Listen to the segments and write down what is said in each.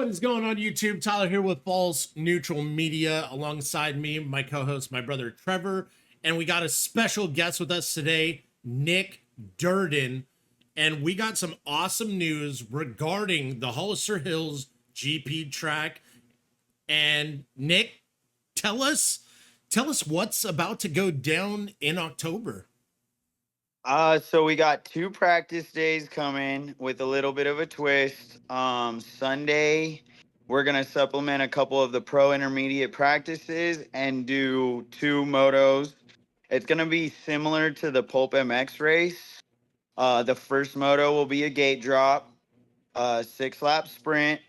What is going on YouTube? Tyler here with Falls Neutral Media. Alongside me, my co-host, my brother Trevor. And we got a special guest with us today, Nick Durden. And we got some awesome news regarding the Hollister Hills GP Track. And Nick, tell us what's about to go down in October. So we got 2 practice days coming with a little bit of a twist. Sunday, we're gonna supplement a couple of the pro intermediate practices and do 2 motos. It's gonna be similar to the Pulp MX race. The first moto will be a gate drop, 6 lap sprint,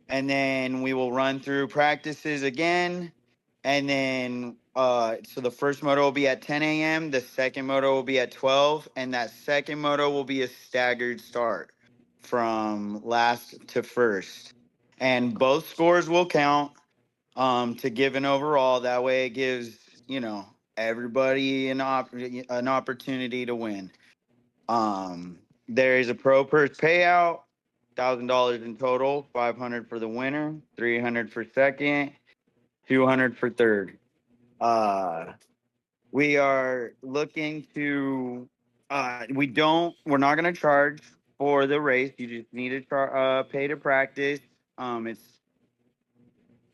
and then we will run through practices again. And then, so the first moto will be at 10 a.m., the second moto will be at 12, and that second moto will be a staggered start from last to first. And both scores will count to give an overall. That way it gives, everybody an opportunity to win. There is a pro purse payout, $1,000 in total, 500 for the winner, 300 for second, 200 for third. Uh, we are looking to. We're not going to charge for the race. You just need to pay to practice. It's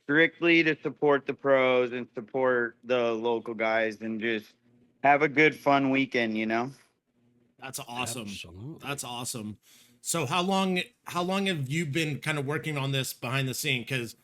strictly to support the pros and support the local guys and just have a good fun weekend. That's awesome. Absolutely. That's awesome. So how long have you been kind of working on this behind the scene? Because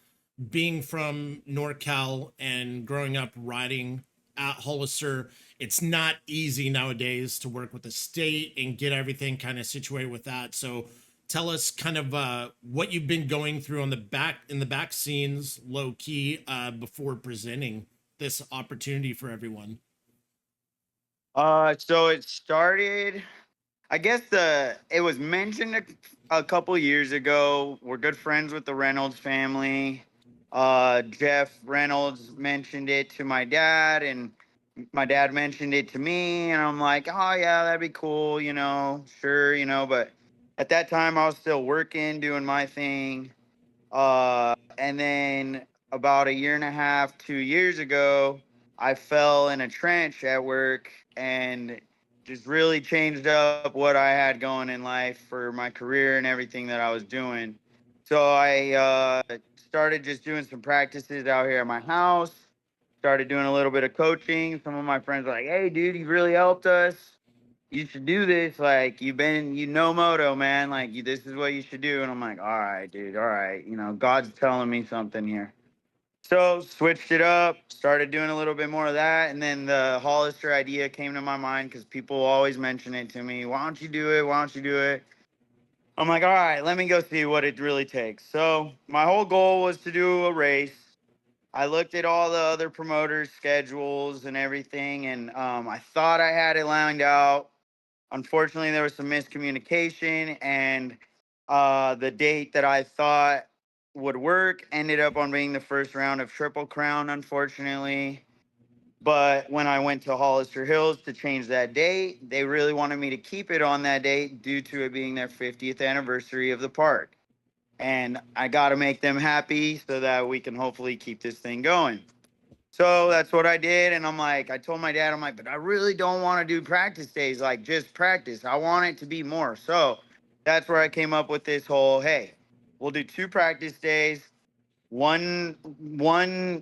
being from NorCal and growing up riding at Hollister, it's not easy nowadays to work with the state and get everything kind of situated with that. So tell us kind of what you've been going through on the back scenes, low key, before presenting this opportunity for everyone. So it started. I guess it was mentioned a couple years ago. We're good friends with the Reynolds family. Jeff Reynolds mentioned it to my dad, and my dad mentioned it to me, and I'm like, oh yeah, that'd be cool, sure, but at that time I was still working, doing my thing. And then about a year and a half, 2 years ago, I fell in a trench at work and just really changed up what I had going in life for my career and everything that I was doing. So I started just doing some practices out here at my house, started doing a little bit of coaching. Some of my friends were like, hey, dude, you really helped us. You should do this. Like, moto, man. Like, this is what you should do. And I'm like, all right, dude. All right. God's telling me something here. So switched it up, started doing a little bit more of that. And then the Hollister idea came to my mind because people always mention it to me. Why don't you do it? Why don't you do it? I'm like, all right, let me go see what it really takes. So my whole goal was to do a race. I looked at all the other promoters' schedules and everything, and I thought I had it lined out. Unfortunately, there was some miscommunication, and the date that I thought would work ended up on being the first round of Triple Crown, unfortunately. But when I went to Hollister Hills to change that date, they really wanted me to keep it on that date due to it being their 50th anniversary of the park. And I got to make them happy so that we can hopefully keep this thing going. So that's what I did. And I'm like, I told my dad, I'm like, but I really don't want to do practice days, like just practice. I want it to be more. So that's where I came up with this whole, hey, we'll do 2 practice days, one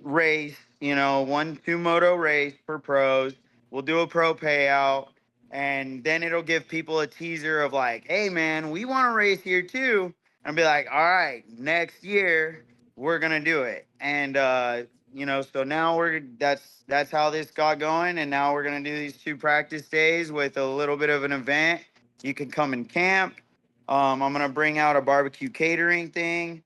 race, 1 2 moto race for pros. We'll do a pro payout. And then it'll give people a teaser of like, hey man, we want to race here too. And be like, all right, next year we're gonna do it. And so now that's how this got going, and now we're gonna do these 2 practice days with a little bit of an event. You can come and camp. I'm gonna bring out a barbecue catering thing.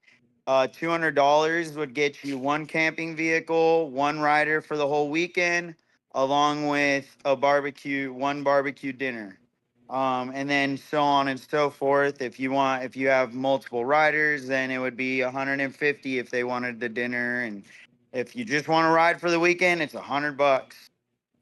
$200 would get you 1 camping vehicle, 1 rider for the whole weekend, along with one barbecue dinner. And then so on and so forth. If you have multiple riders, then it would be 150 if they wanted the dinner. And if you just want to ride for the weekend, it's $100.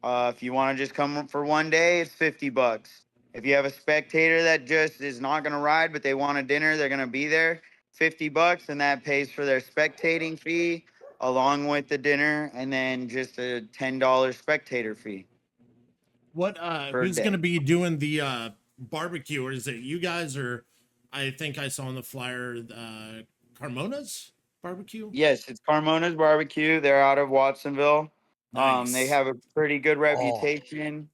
If you want to just come for one day, it's $50. If you have a spectator that just is not going to ride, but they want a dinner, they're going to be there, $50, and that pays for their spectating fee along with the dinner, and then just a $10 spectator fee What per who's gonna day. be doing the barbecue, or is it you guys, or I think I saw on the flyer Carmona's barbecue? Yes, it's Carmona's Barbecue. They're out of Watsonville. They Nice. have a pretty good Oh, reputation.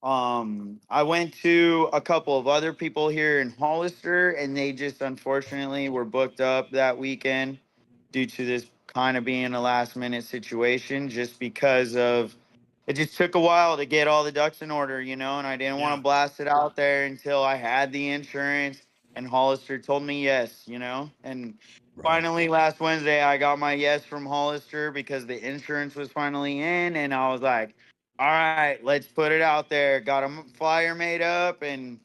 I went to a couple of other people here in Hollister, and they just unfortunately were booked up that weekend due to this kind of being a last minute situation, just because of it just took a while to get all the ducks in order, and I didn't want Yeah. to blast it out there until I had the insurance and Hollister told me yes, and right. finally last Wednesday I got my yes from Hollister because the insurance was finally in, and I was like, all right, let's put it out there. Got a flyer made up, and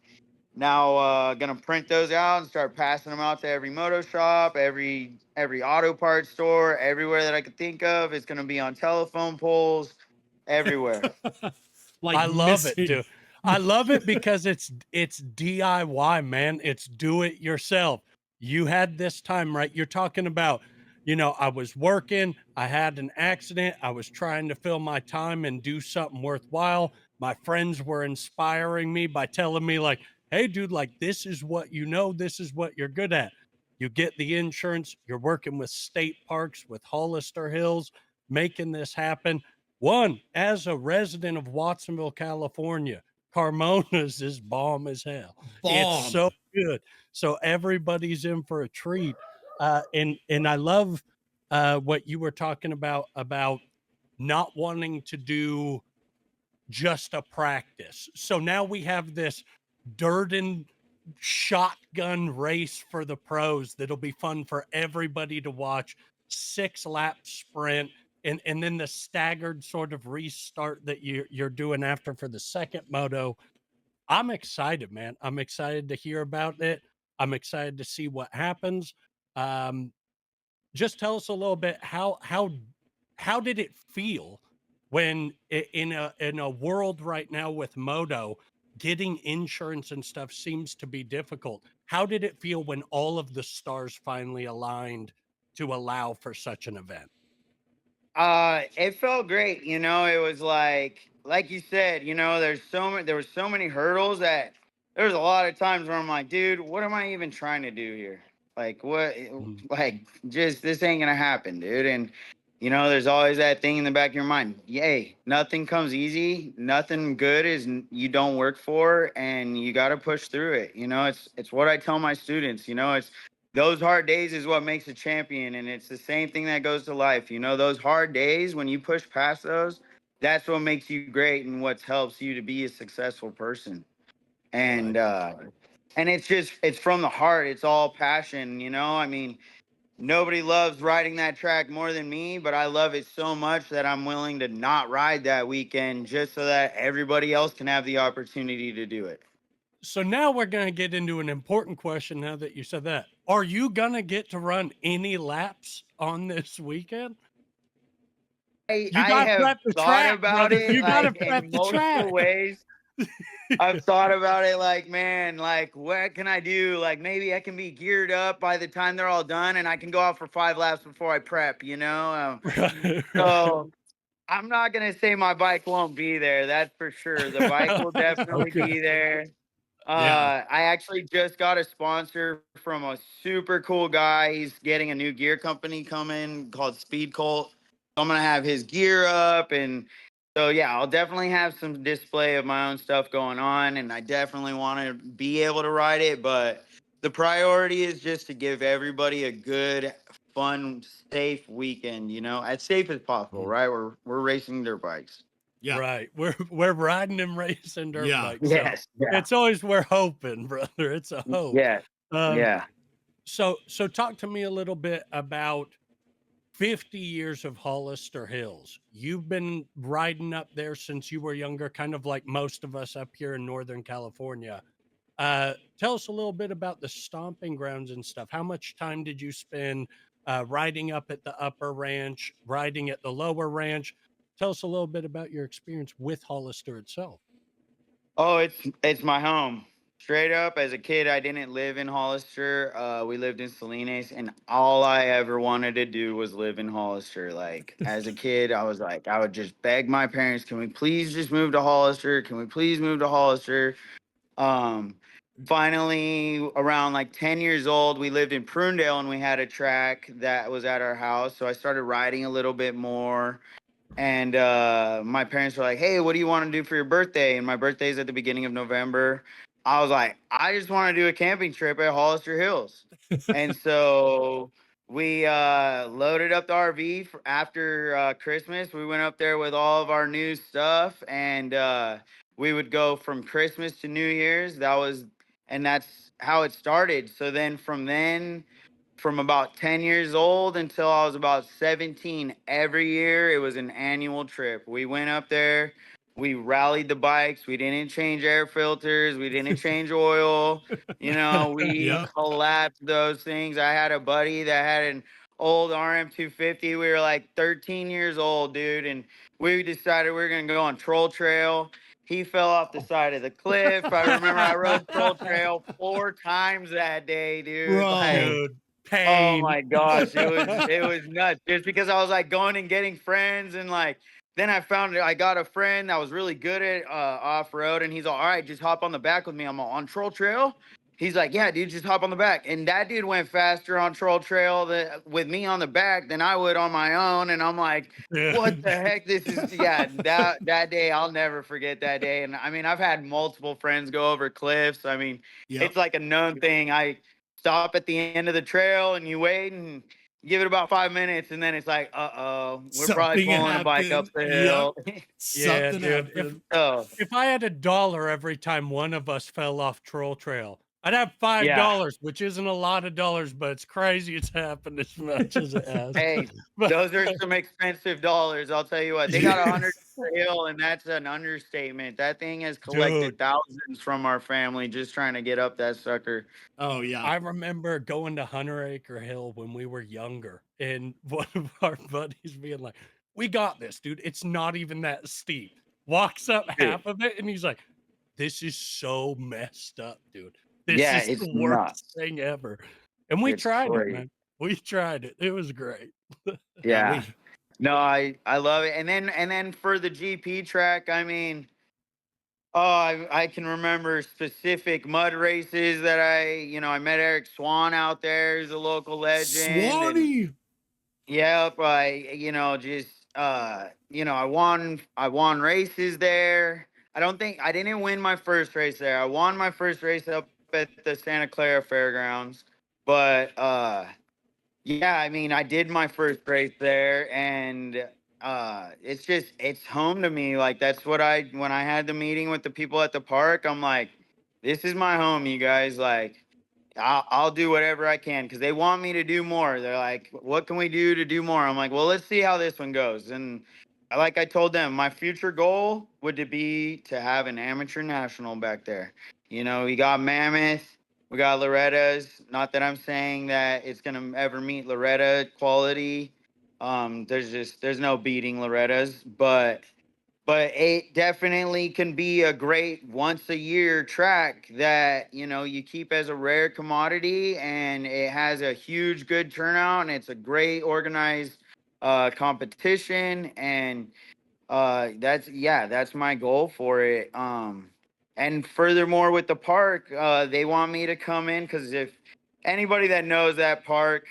now gonna print those out and start passing them out to every moto shop, every auto parts store, everywhere that I could think of. It's gonna be on telephone poles, everywhere. Like I love it, missing. dude. I love it because it's DIY, man. It's do it yourself. You had this time, right? You're talking about, I was working, I had an accident, I was trying to fill my time and do something worthwhile. My friends were inspiring me by telling me like, "Hey dude, like this is what this is what you're good at." You get the insurance, you're working with state parks, with Hollister Hills, making this happen. One, as a resident of Watsonville, California, Carmona's is bomb as hell. It's so Bomb. good. So everybody's in for a treat. And I love what you were talking about not wanting to do just a practice. So now we have this Durden shotgun race for the pros that'll be fun for everybody to watch. 6 lap sprint, and then the staggered sort of restart that you're doing after for the second moto. I'm excited, man. I'm excited to hear about it. I'm excited to see what happens. Um, just tell us a little bit how did it feel when in a world right now with moto, getting insurance and stuff seems to be difficult. How did it feel when all of the stars finally aligned to allow for such an event? It felt great. It was like you said, there were so many hurdles that there was a lot of times where I'm like, dude, what am I even trying to do here? Like what Mhm. like just this ain't gonna happen, dude. And there's always that thing in the back of your mind. Yay, nothing comes easy. Nothing good you don't work for, and you gotta push through it. It's what I tell my students, it's those hard days is what makes a champion, and it's the same thing that goes to life. Those hard days, when you push past those, that's what makes you great and what helps you to be a successful person. and Right. uh and it's from the heart. It's all passion. I mean, nobody loves riding that track more than me, but I love it so much that I'm willing to not ride that weekend just so that everybody else can have the opportunity to do it. So now we're going to get into an important question now that you said that. Are you going to get to run any laps on this weekend? You I got to have prep the thought track, about brother. it You got to like prep in the multiple track. ways. I've thought about it like, man, like what can I do? Like maybe I can be geared up by the time they're all done and I can go out for 5 laps before I prep. Right, right. So I'm not gonna say my bike won't be there. That's for sure. The bike will definitely Okay. be there. Yeah. I actually just got a sponsor from a super cool guy. He's getting a new gear company coming called Speed Colt. So I'm gonna have his gear up, and so yeah, I'll definitely have some display of my own stuff going on, and I definitely want to be able to ride it. But the priority is just to give everybody a good, fun, safe weekend. As safe as possible. Mm. Right? We're racing dirt bikes. Yeah. Right. We're riding and racing dirt Yeah. bikes. So Yes. Yeah. it's always we're hoping, brother. It's a hope. Yeah. Um, Yeah. so talk to me a little bit about 50 years of Hollister Hills. You've been riding up there since you were younger, kind of like most of us up here in Northern California. Tell us a little bit about the stomping grounds and stuff. How much time did you spend riding up at the upper ranch, riding at the lower ranch? Tell us a little bit about your experience with Hollister itself. Oh, it's my home. Straight up, as a kid, I didn't live in Hollister. We lived in Salinas, and all I ever wanted to do was live in Hollister. Like, as a kid, I was like, I would just beg my parents, can we please just move to Hollister? Can we please move to Hollister? Um, Finally, around like 10 years old, we lived in Prunedale, and we had a track that was at our house. So I started riding a little bit more. And my parents were like, hey, what do you want to do for your birthday? And my birthday's at the beginning of November. I was like, I just want to do a camping trip at Hollister Hills. And so we loaded up the RV for after Christmas. We went up there with all of our new stuff, and we would go from Christmas to New Year's. And that's how it started. So then from about 10 years old until I was about 17, every year it was an annual trip. We went up there, we rallied the bikes, we didn't change air filters, we didn't change oil. We Yeah. collapsed those things. I had a buddy that had an old RM250. We were like 13 years old, dude, and we decided we were going to go on Troll Trail. He fell off the side of the cliff. I remember I rode Troll Trail 4 times that day, dude. Like, Bro. Dude, oh pain. my gosh, it was nuts. Just because I was like going and getting friends, and like then I got a friend that was really good at off road, and he's all right, just hop on the back with me. I'm all, on Troll Trail. He's like, yeah, dude, just hop on the back. And that dude went faster on Troll Trail with me on the back than I would on my own. And I'm like, what Dude. the heck? This is yeah. That day, I'll never forget that day. And I mean, I've had multiple friends go over cliffs. I mean, Yep. it's like a known thing. I stop at the end of the trail and you wait and give it about 5 minutes, and then it's like, we're probably Something pulling a bike up happened. the Yep. hill. Yeah, Something dude. happened. Oh If I had $1 every time one of us fell off Troll Trail, I'd have yeah. $5, which isn't a lot of dollars, but it's crazy it's happened as much as it has. Hey, But those are some expensive dollars. I'll tell you what. They got 100 per hill, and that's an understatement. That thing has dude, collected thousands from our family just trying to get up that sucker. Oh yeah. I remember going to Hunter Acre Hill when we were younger, and one of our buddies being like, "We got this, dude. It's not even that steep." Walks up Dude, half of it, and he's like, "This is so messed up, dude. This yeah, is it's the worst nuts. thing ever." And we It's tried it, crazy. man. We tried it. It was great. Yeah. Yeah. No, I love it. And then for the GP track, I mean, oh, I can remember specific mud races that I met Eric Swan out there. He's a local legend. And Swanee. yep, just, I won races there. I didn't win my first race there. I won my first race up at the Santa Clara Fairgrounds. But, yeah, I mean, I did my first race there, and it's home to me. Like that's what when I had the meeting with the people at the park, I'm like, this is my home, you guys. Like, I'll do whatever I can because they want me to do more. They're like, what can we do to do more? I'm like, well, let's see how this one goes. And like I told them, my future goal would to be to have an amateur national back there. We got Mammoth, we got Loretta's. Not that I'm saying that it's gonna ever meet Loretta quality. There's no beating Loretta's, but it definitely can be a great once a year track that you keep as a rare commodity, and it has a huge good turnout, and it's a great organized competition. And that's my goal for it. And furthermore, with the park, they want me to come in because if anybody that knows that park,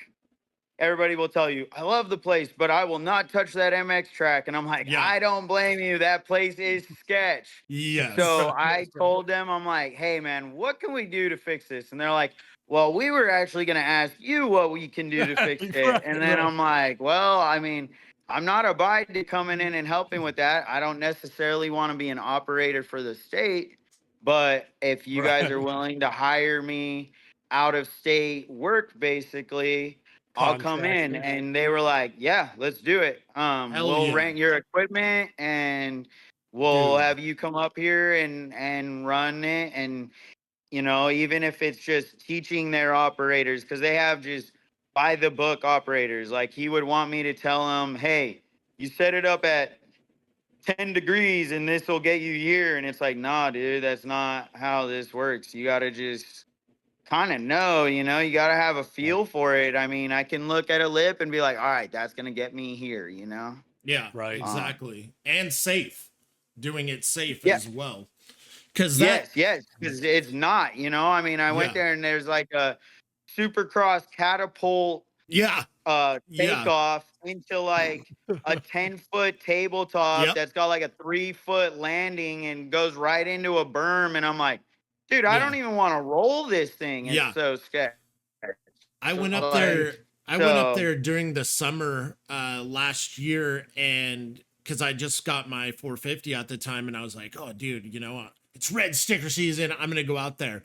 everybody will tell you, I love the place, but I will not touch that MX track. And I'm like, Yeah. I don't blame you. That place is sketch. Yes. So I told them, I'm like, hey, man, what can we do to fix this? And they're like, well, we were actually going to ask you what we can do to fix Right, it. And then right. I'm like, well, I mean, I'm not abide to coming in and helping with that. I don't necessarily want to be an operator for the state. But if you guys are Right. willing to hire me out of state work, basically, I'll come in. Contractor. And they were like, yeah, let's do it. Hell We'll yeah. rent your equipment, and we'll Dude. have you come up here and run it. And even if it's just teaching their operators, because they have just by the book operators. Like he would want me to tell them, hey, you set it up at 10 degrees and this will get you here. And it's like, nah, dude, that's not how this works. You got to just kind of know, you got to have a feel for it. I mean, I can look at a lip and be like, all right, that's going to get me here, Yeah, Right. exactly. And safe. Doing it safe Yeah. as well. Cuz that Yes, because it's not, I mean, I went yeah. there and there's like a supercross catapult Yeah. Yeah. takeoff into like a 10-foot tabletop Yep. that's got like a 3-foot landing and goes right into a berm. And I'm like, dude, I Yeah. don't even want to roll this thing. It's Yeah. so scary. I So, went up like, there. I went up so there during the summer last year, and because I just got my 450 at the time, and I was like, "Oh, dude, it's red sticker season. I'm gonna go out there."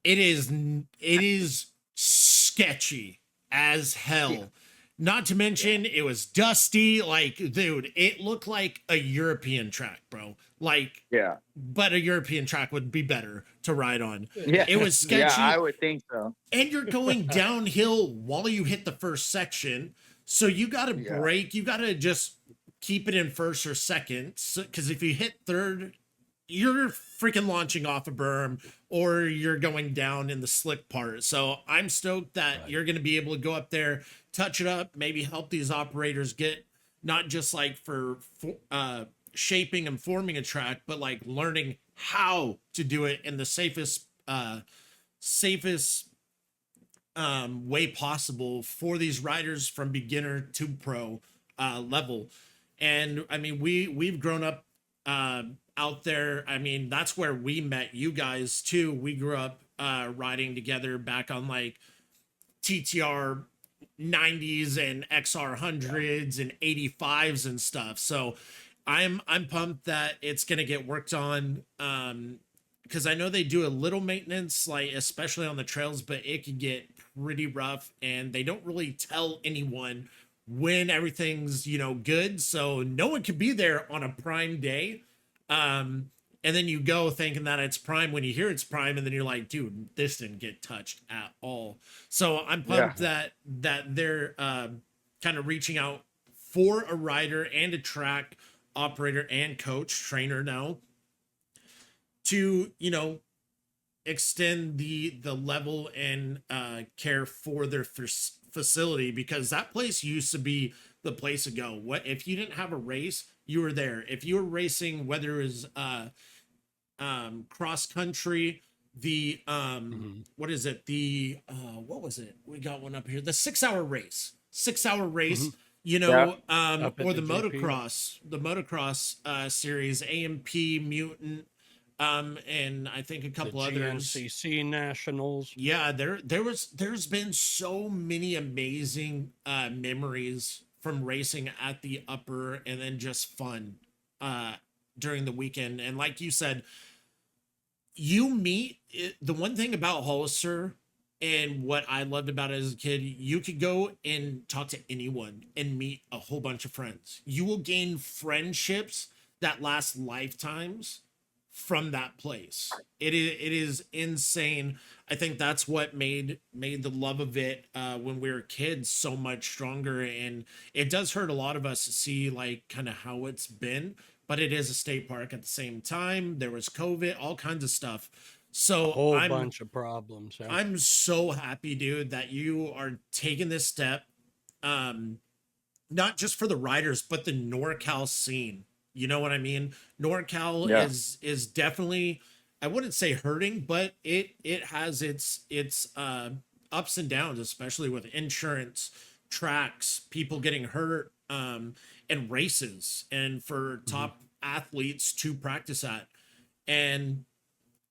It is sketchy as hell. Not to mention, it was dusty. Like, dude, it looked like a European track, bro. Like, yeah. but a European track would be better to ride on. Yeah. It was Yeah, sketchy. I would think so. And you're going downhill while you hit the first section. So you got to Yeah. brake. You got to just keep it in first or second. Because if you hit third, you're freaking launching off a berm or you're going down in the slick part. So I'm stoked that you're going to be able to go up there, touch it up, maybe help these operators get not just like for shaping and forming a track, but like learning how to do it in the safest way possible for these riders from beginner to pro level. And I mean, we've grown up out there. I mean, that's where we met you guys too. We grew up riding together back on like TTR 90s and XR 100s and 85s and stuff. So I'm pumped that it's gonna get worked on. Because I know they do a little maintenance, like especially on the trails, but it can get pretty rough, and they don't really tell anyone when everything's good, so no one can be there on a prime day. And then you go thinking that it's prime when you hear it's prime, and then you're like, dude, this didn't get touched at all. So I'm pumped that they're kind of reaching out for a rider and a track operator and coach trainer now to extend the level and care for their facility, because that place used to be the place to go. What if you didn't have a race, you were there. If you were racing, whether it was cross country, the what is it, the what was it, we got one up here, the 6-hour race, 6-hour race, or the motocross series, AMP, Mutant, and I think a couple others. GNCC Nationals. Yeah, there's been so many amazing memories from racing at the upper, and then just fun during the weekend. And like you said, the one thing about Hollister and what I loved about it as a kid, you could go and talk to anyone and meet a whole bunch of friends. You will gain friendships that last lifetimes from that place. It is insane. I think that's what made the love of it when we were kids so much stronger. And it does hurt a lot of us to see like kind of how it's been, but it is a state park at the same time. There was COVID, all kinds of stuff. So A whole bunch of problems. Yeah. I'm so happy, dude, that you are taking this step, not just for the riders, but the NorCal scene. You know what I mean? NorCal is definitely, I wouldn't say hurting, but it has its ups and downs, especially with insurance, tracks, people getting hurt, and races, and for top athletes to practice at. And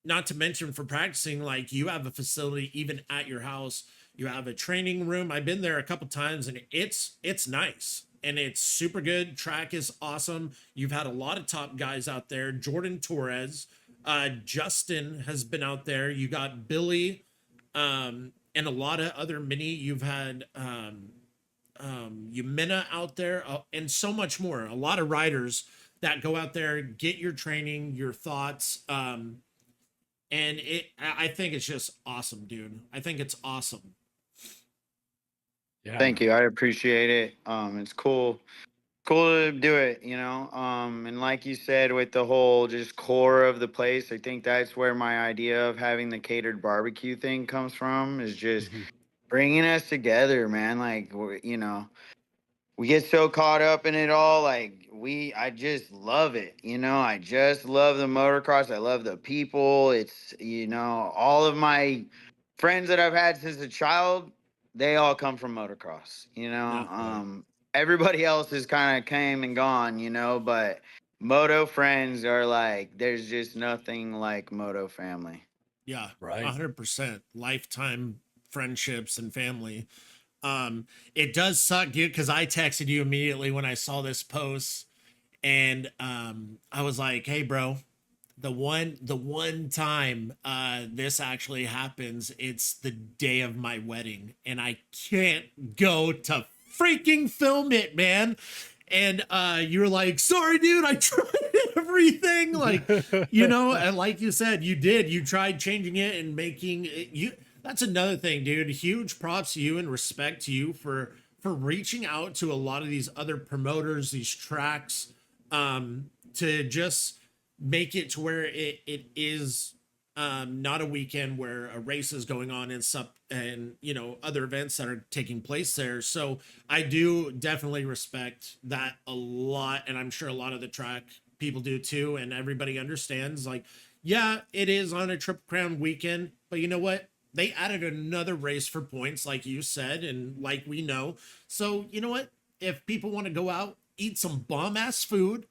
not to mention for practicing, like you have a facility even at your house. You have a training room. I've been there a couple times, and it's nice and it's super good. Track is awesome. You've had a lot of top guys out there. Jordan Torres, Justin has been out there. You got Billy, and a lot of other mini. You've had Yumina out there, and so much more. A lot of riders that go out there, get your training, your thoughts, and I think it's just awesome, dude. I think it's awesome. Yeah. Thank you. I appreciate it. It's cool. cool to do it, you know. And like you said, with the whole just core of the place, I think that's where my idea of having the catered barbecue thing comes from, is just Mhm. bringing us together, man. Like, you know, we get so caught up in it all. Like, I just love it, you know. I just love the motocross. I love the people. It's, you know, all of my friends that I've had since a child, they all come from motocross, you know. Yeah. Everybody else has kind of came and gone, you know, but moto friends are like, there's just nothing like moto family. Yeah, Right. 100% lifetime friendships and family. It does suck, dude, because I texted you immediately when I saw this post, and I was like, "Hey, bro, the one time this actually happens, it's the day of my wedding, and I can't go to freaking film it, man." And you were like, "Sorry, dude, I tried everything." Like, and like you said, you tried changing it and making it, you. That's another thing, dude. Huge props to you and respect to you for reaching out to a lot of these other promoters, these tracks, to just make it to where it is not a weekend where a race is going on and sup and other events that are taking place there. So I do definitely respect that a lot, and I'm sure a lot of the track people do too, and everybody understands, like, yeah, it is on a Triple Crown weekend, but you know what, they added another race for points, like you said, and like we know. So you know what, if people want to go out, eat some bomb ass food,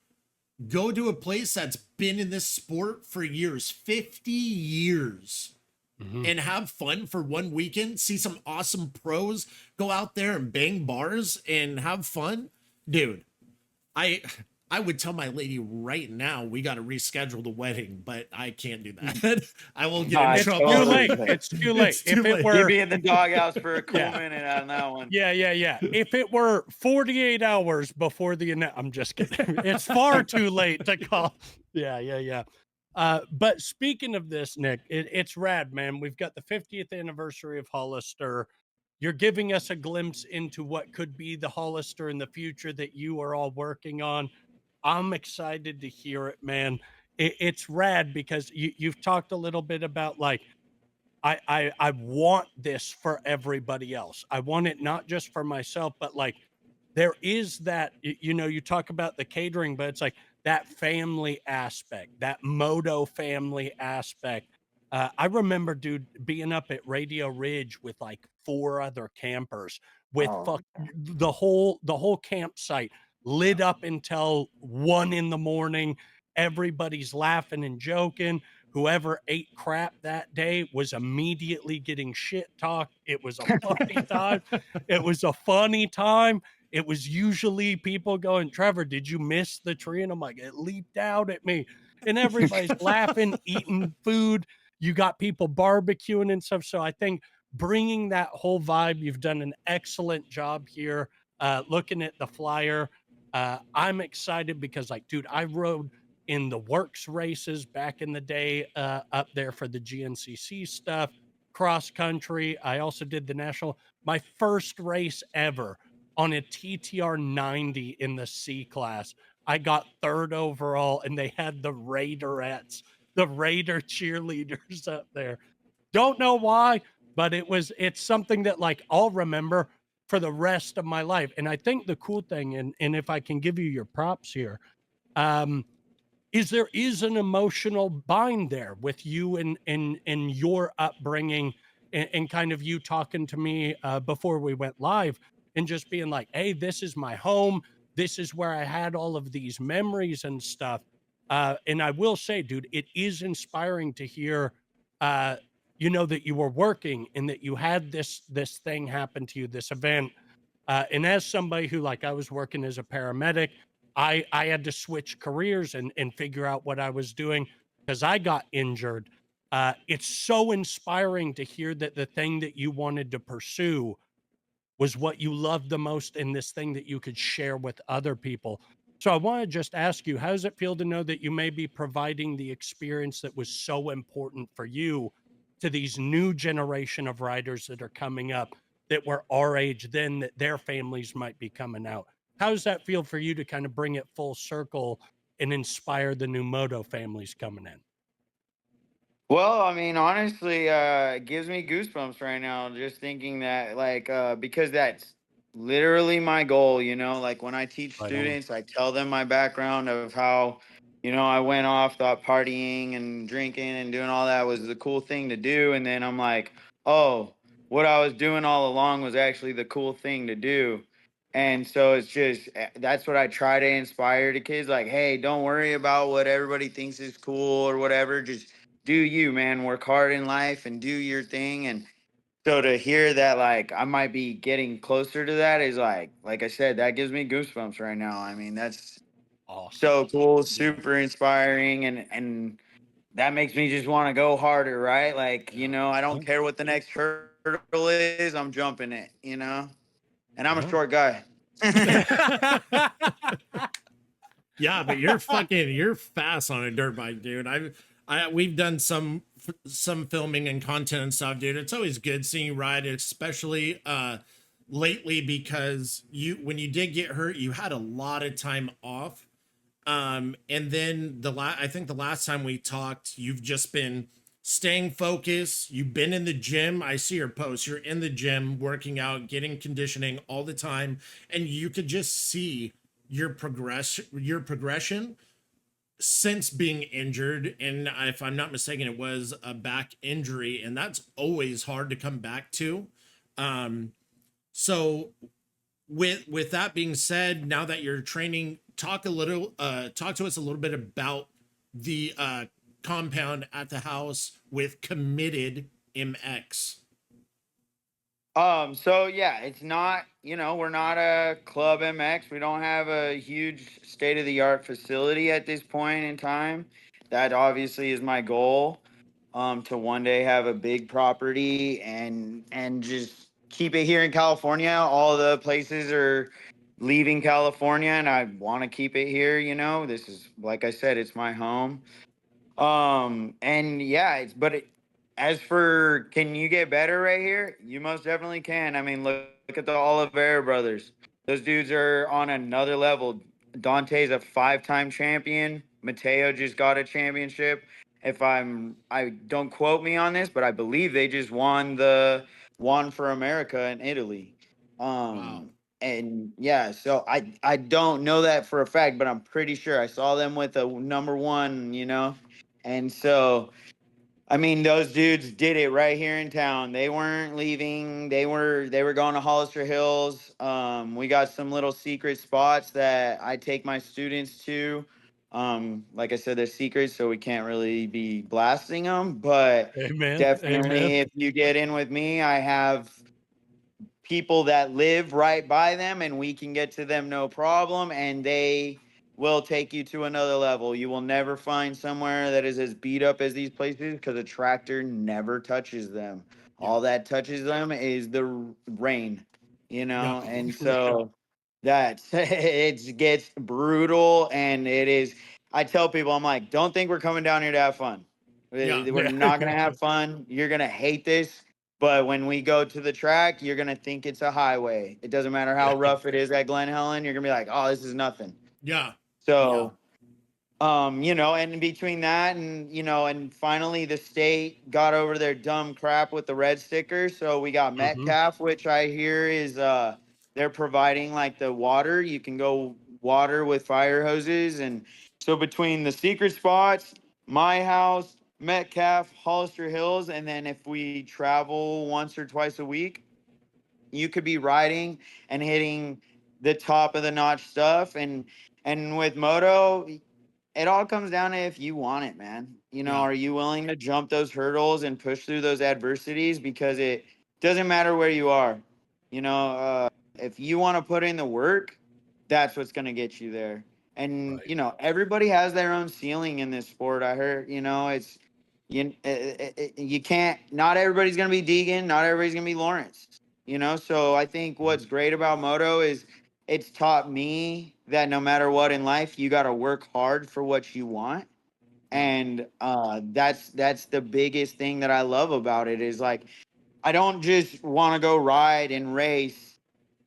go to a place that's been in this sport for years, 50 years, Mhm. and have fun for one weekend, see some awesome pros, go out there and bang bars and have fun. Dude, I I would tell my lady right now we got to reschedule the wedding, but I can't do that. I will get in I It's too trouble. totally late. get it. It's too late. It's too If it late. You'd were, be in the doghouse for a cool yeah, minute on that one. yeah. If it were 48 hours before the I'm just kidding. It's far too late to call. Yeah. But speaking of this, Nick, it's rad, man. We've got the 50th anniversary of Hollister. You're giving us a glimpse into what could be the Hollister in the future that you are all working on. I'm excited to hear it, man. It's rad because you've talked a little bit about, like, I want this for everybody else. I want it not just for myself, but like there is that, you talk about the catering, but it's like that family aspect, that moto family aspect. I remember, dude, being up at Radio Ridge with like 4 other campers with Oh, the whole campsite Yeah. lit up until 1 in the morning. Everybody's laughing and joking. Whoever ate crap that day was immediately getting shit talked. It was a funny time. It was a funny time. It was usually people going, "Trevor, did you miss the tree?" And I'm like, it leaped out at me. And everybody's laughing, eating food. You got people barbecuing and stuff. So I think bringing that whole vibe, you've done an excellent job here. Looking at the flyer, I'm excited because, like, dude, I rode in the works races back in the day up there for the GNCC stuff, cross country. I also did the national, my first race ever on a TTR 90 in the C class. I got 3rd overall, and they had the Raiderettes, the Raider cheerleaders up there. Don't know why, but it's something that, like, I'll remember for the rest of my life. And I think the cool thing, and if I can give you your props here, um, is there is an emotional bind there with you and your upbringing, and kind of you talking to me before we went live and just being like, "Hey, this is my home. This is where I had all of these memories and stuff." And I will say, dude, it is inspiring to hear, uh, that you were working and that you had this thing happen to you, this event. And as somebody who, like, I was working as a paramedic, I had to switch careers and figure out what I was doing because I got injured. It's so inspiring to hear that the thing that you wanted to pursue was what you loved the most, in this thing that you could share with other people. So I want to just ask you, how does it feel to know that you may be providing the experience that was so important for you to these new generation of riders that are coming up, that were our age then, that their families might be coming out? how does that feel for you to kind of bring it full circle and inspire the new moto families coming in? Well, I mean, honestly, it gives me goosebumps right now just thinking that, like, because that's literally my goal, you know. Like, when I teach Right on. students, I tell them my background of how, I went off, thought partying and drinking and doing all that was the cool thing to do. And then I'm like, oh, what I was doing all along was actually the cool thing to do. And so it's just, that's what I try to inspire to kids. Like, hey, don't worry about what everybody thinks is cool or whatever. Just do you, man. Work hard in life and do your thing. And so to hear that, like, I might be getting closer to that is like I said, that gives me goosebumps right now. I mean, that's Awesome. so cool, Yeah. super inspiring, and that makes me just want to go harder, right? Like, Yeah. I don't care what the next hurdle is, I'm jumping it, and I'm a Yeah. short guy. Yeah, but you're fast on a dirt bike, dude. We've done some filming and content and stuff, dude. It's always good seeing you ride, especially lately, because when you did get hurt, you had a lot of time off. And then I think the last time we talked, you've just been staying focused. You've been in the gym. I see your posts. You're in the gym, working out, getting conditioning all the time, and you could just see your progression since being injured. And if I'm not mistaken, it was a back injury, and that's always hard to come back to. Um, so with that being said, now that you're training, talk to us a little bit about the compound at the house with Committed MX. So yeah, it's not, we're not a Club MX. We don't have a huge state of the art facility at this point in time. That obviously is my goal. To one day have a big property and just keep it here in California. All the places are leaving California and I want to keep it here, This is, like I said, it's my home. And yeah, as for can you get better right here? You most definitely can. I mean, look at the Oliveira brothers. Those dudes are on another level. Dante's a 5-time champion. Mateo just got a championship. I don't quote me on this, but I believe they just won the one for America in Italy. Wow. And yeah, so I don't know that for a fact, but I'm pretty sure I saw them with a number one, and so, I mean, those dudes did it right here in town. They weren't leaving. They were going to Hollister Hills. We got some little secret spots that I take my students to. Like I said, they're secrets, so we can't really be blasting them. But Amen. Amen. definitely, if you get in with me, I have people that live right by them and we can get to them no problem, and they will take you to another level. You will never find somewhere that is as beat up as these places because a tractor never touches them. Yeah. All that touches them is the rain, Yeah. and so that it gets brutal. And it is, I tell people, I'm like, don't think we're coming down here to have fun. Yeah. We're Yeah. not going to have fun. You're going to hate this. But when we go to the track, you're gonna think it's a highway. It doesn't matter how rough it is at Glen Helen. You're gonna be like, "Oh, this is nothing." Yeah. Yeah. So, and in between that and finally the state got over their dumb crap with the red stickers. So we got Hmm. Metcalf, which I hear is they're providing like the water. You can go water with fire hoses. And so between the secret spots, my house, Metcalf, Hollister Hills, and then if we travel once or twice a week, you could be riding and hitting the top of the notch stuff. And with moto, it all comes down to if you want it, man. Yeah. Are you willing to jump those hurdles and push through those adversities? Because it doesn't matter where you are. If you want to put in the work, that's what's going to get you there. And Right. everybody has their own ceiling in this sport. I heard, it's you can't. Not everybody's going to be Deegan. Not everybody's going to be Lawrence. So I think what's great about moto is it's taught me that no matter what in life, you got to work hard for what you want. Yeah. And that's the biggest thing that I love about it is like, I don't just want to go ride and race.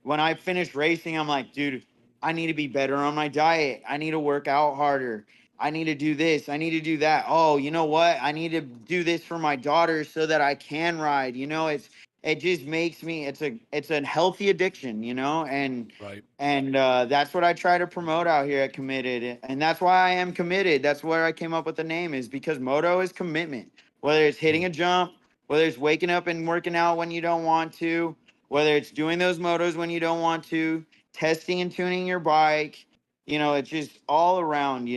When I finish racing, I'm like, dude, I need to be better on my diet. I need to work out harder. I need to do this. I need to do that. Oh, you know what? I need to do this for my daughter so that I can ride. It just makes me, it's a healthy addiction, Right. and that's what I try to promote out here at Committed. And that's why I am committed. That's where I came up with the name, is because moto is commitment. Whether it's hitting a jump, whether it's waking up and working out when you don't want to, whether it's doing those motos when you don't want to, testing and tuning your bike, it's just all around,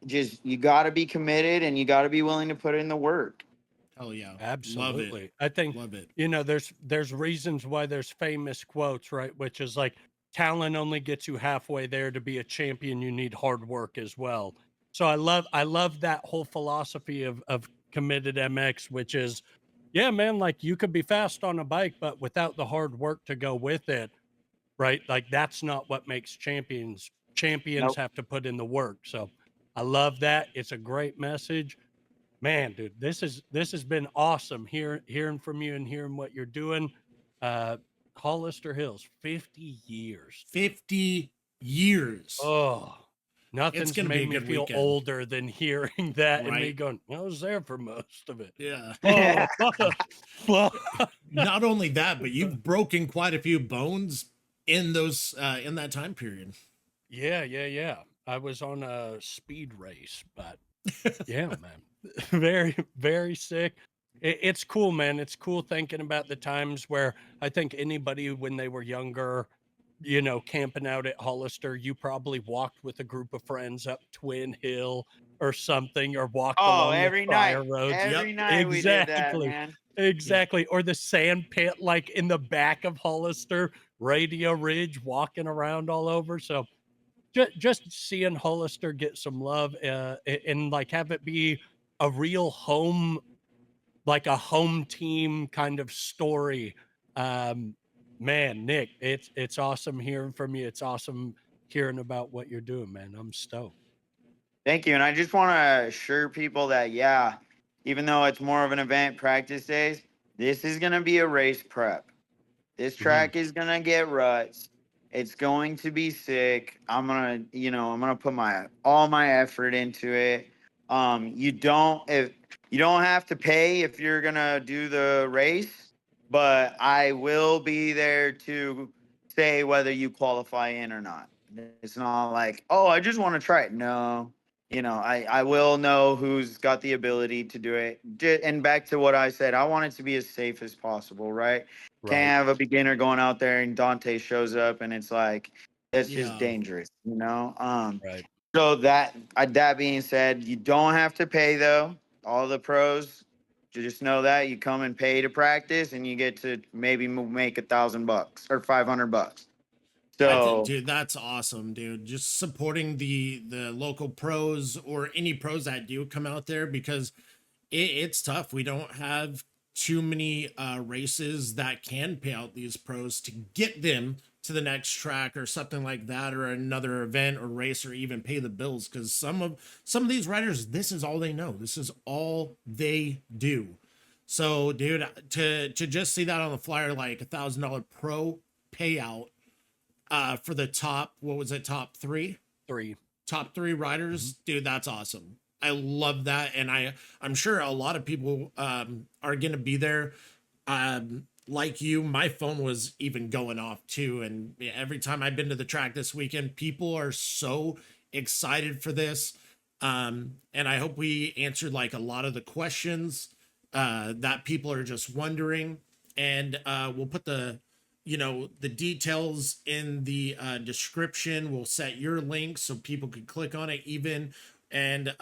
just you got to be committed and you got to be willing to put in the work. Hell yeah. Love it. Absolutely. I think, Love it. there's reasons why there's famous quotes, right? Which is like, talent only gets you halfway there. To be a champion, you need hard work as well. So I love that whole philosophy of Committed MX, which is, yeah, man, like you could be fast on a bike, but without the hard work to go with it, right? Like that's not what makes champions. Champions Nope. have to put in the work. So I love that. It's a great message. Man, dude, this has been awesome hearing from you and hearing what you're doing. Hollister Hills, 50 years. 50 years. Oh, It's nothing's gonna be a made me good feel weekend. older than hearing that and me Right. going, I was there for most of it. Yeah. Oh, Not only that, but you've broken quite a few bones in those in that time period. yeah. I was on a speed race, but yeah, man. Very, very sick. It's cool, man. It's cool thinking about the times where I think anybody when they were younger, camping out at Hollister, you probably walked with a group of friends up Twin Hill or something, or walked Oh, along the every night. prior roads. Every night we did that, man. Exactly. Or the sand pit, like in the back of Hollister, Radio Ridge, walking around all over. So just seeing Hollister get some love, and like have it be a real home, like a home team kind of story. Man, Nick, it's awesome hearing from you. It's awesome hearing about what you're doing, man. I'm stoked. Thank you. And I just want to assure people that, yeah, even though it's more of an event, practice days, this is going to be a race prep. This track is going to get ruts. It's going to be sick. I'm going to, I'm going to put all my effort into it. You don't have to pay if you're going to do the race, but I will be there to say whether you qualify in or not. It's not like, oh, I just want to try it. No, I will know who's got the ability to do it. And back to what I said, I want it to be as safe as possible, right? Can't have a beginner going out there and Dante shows up and it's like, it's just Yeah. dangerous, Right. So that being said, you don't have to pay though. All the pros, you just know that you come and pay to practice and you get to maybe make $1,000 or $500. So Dude, that's awesome, dude. Just supporting the local pros or any pros that do come out there, because it's tough. We don't have too many races that can pay out these pros to get them to the next track or something like that, or another event or race, or even pay the bills, because some of these riders, this is all they know. This is all they do. So, dude, to just see that on the flyer, like $1,000 pro payout for the top, what was it, top three riders, dude, that's awesome. I love that. And I'm sure a lot of people are gonna be there. Like you, my phone was even going off too, and every time I've been to the track this weekend, people are so excited for this. And I hope we answered like a lot of the questions that people are just wondering. And we'll put the details in the description. We'll set your link so people could click on it even. And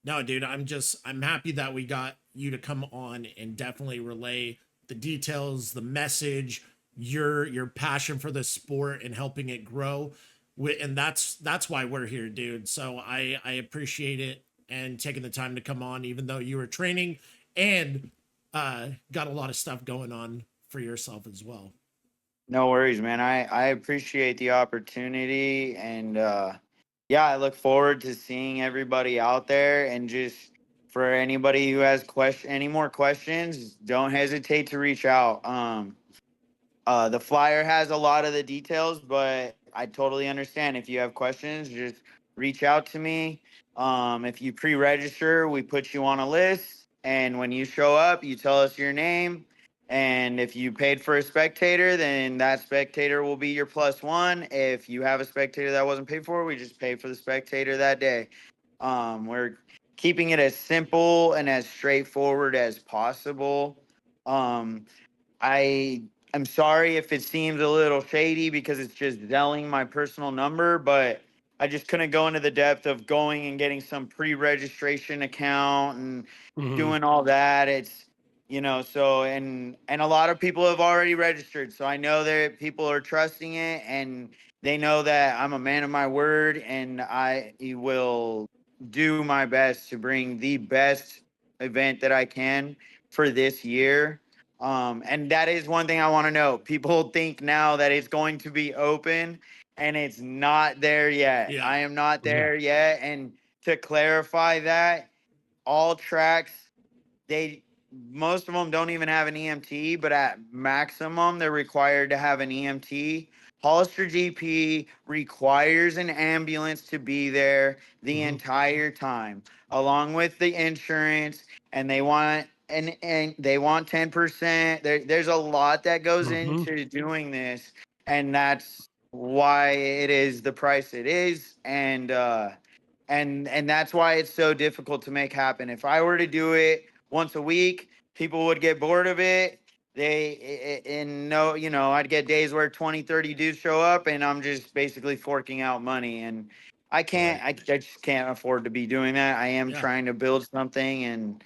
no, dude, I'm happy that we got you to come on and definitely relay the details, the message, your passion for the sport and helping it grow. And that's why we're here, dude. So I appreciate it, and taking the time to come on, even though you were training and got a lot of stuff going on for yourself as well. no worries, man. I appreciate the opportunity, and yeah, I look forward to seeing everybody out there. And just for anybody who has any more questions, don't hesitate to reach out. The flyer has a lot of the details, but I totally understand. If you have questions, just reach out to me. If you pre-register, we put you on a list, and when you show up, you tell us your name. And if you paid for a spectator, then that spectator will be your +1. If you have a spectator that wasn't paid for, we just pay for the spectator that day. We're keeping it as simple and as straightforward as possible. Um, I am sorry if it seems a little shady because it's just selling my personal number, but I just couldn't go into the depth of going and getting some pre-registration account and Mhm. doing all that. It's so and a lot of people have already registered, so I know that people are trusting it and they know that I'm a man of my word and I will do my best to bring the best event that I can for this year. And that is one thing I want to know. People think now that it's going to be open and it's not there yet. Yeah. I am not Yeah. there yet. And to clarify that, all tracks, they most of them don't even have an EMT, but at maximum they're required to have an EMT. Hollister GP requires an ambulance to be there the Mhm. entire time, along with the insurance, and they want and they want 10%. There's a lot that goes Mhm. into doing this, and that's why it is the price it is. And that's why it's so difficult to make happen. If I were to do it once a week, people would get bored of it. I'd get days where 20, 30 dudes show up and I'm just basically forking out money. And I just can't afford to be doing that. I am Yeah. trying to build something and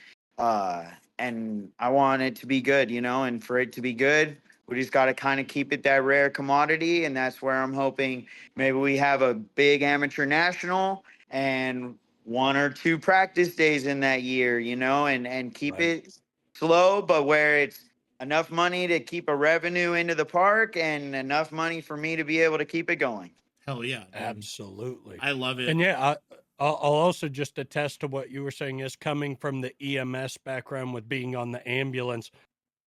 I want it to be good, and for it to be good, we just got to kind of keep it that rare commodity. And that's where I'm hoping maybe we have a big amateur national and 1 or 2 practice days in that year, and keep Right. it slow, but where it's enough money to keep a revenue into the park and enough money for me to be able to keep it going. Hell yeah, dude. Absolutely. I love it. And yeah, I'll also just attest to what you were saying is coming from the EMS background with being on the ambulance.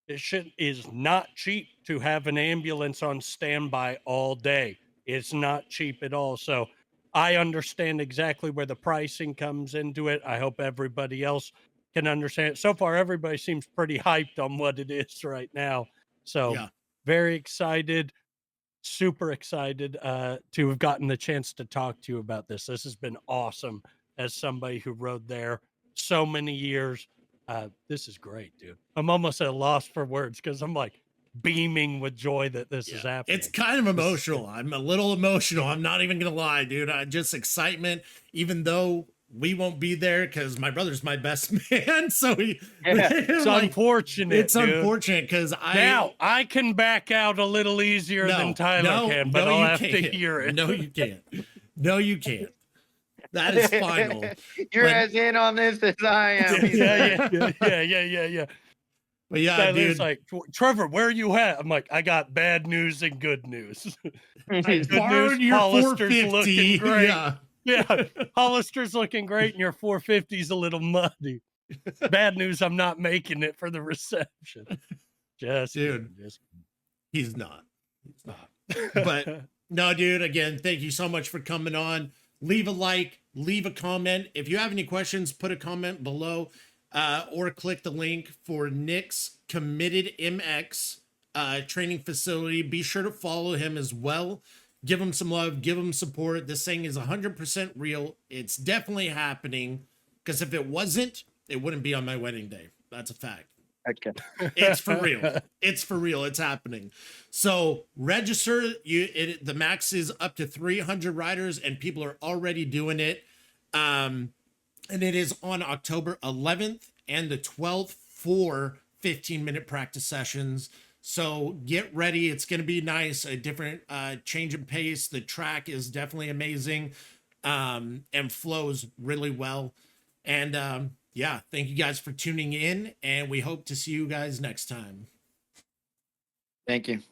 It is not cheap to have an ambulance on standby all day. It's not cheap at all. So I understand exactly where the pricing comes into it. I hope everybody else can understand it. So far, everybody seems pretty hyped on what it is right now. So Yeah. very excited, super excited to have gotten the chance to talk to you about this. This has been awesome as somebody who rode there so many years. This is great, dude. I'm almost at a loss for words because I'm like beaming with joy that this is Yeah. happening. It's kind of emotional. I'm a little emotional. I'm not even gonna lie, dude. Just excitement, even though we won't be there because my brother's my best man. So It's unfortunate. It's dude. unfortunate because Now I can back out a little easier than Tyler can, but I'll you have can't. to hear it. No, you can't. No, you can't. That is final. You're But- as in on this as I am. Yeah. But yeah, Tyler's dude. like, Trevor, where are you at? I'm like, I got bad news and good news. I Good borrowed news, your Hollister's 450. looking great. Yeah. Yeah, Hollister's looking great, and your 450's a little muddy. Bad news, I'm not making it for the reception. Just Dude. kidding, just He's not. He's not. kidding. But no, dude, again, thank you so much for coming on. Leave a like, leave a comment. If you have any questions, put a comment below or click the link for Nick's Committed MX training facility. Be sure to follow him as well. Give him some love, give him support. This thing is 100% real. It's definitely happening because if it wasn't, it wouldn't be on my wedding day. That's a fact. Okay. It's for real. It's for real. It's happening. So register. The max is up to 300 riders, and people are already doing it. And it is on October 11th and the 12th for 15-minute practice sessions. So get ready. It's going to be nice. A different change of pace. The track is definitely amazing and flows really well. And yeah, thank you guys for tuning in, and we hope to see you guys next time. Thank you.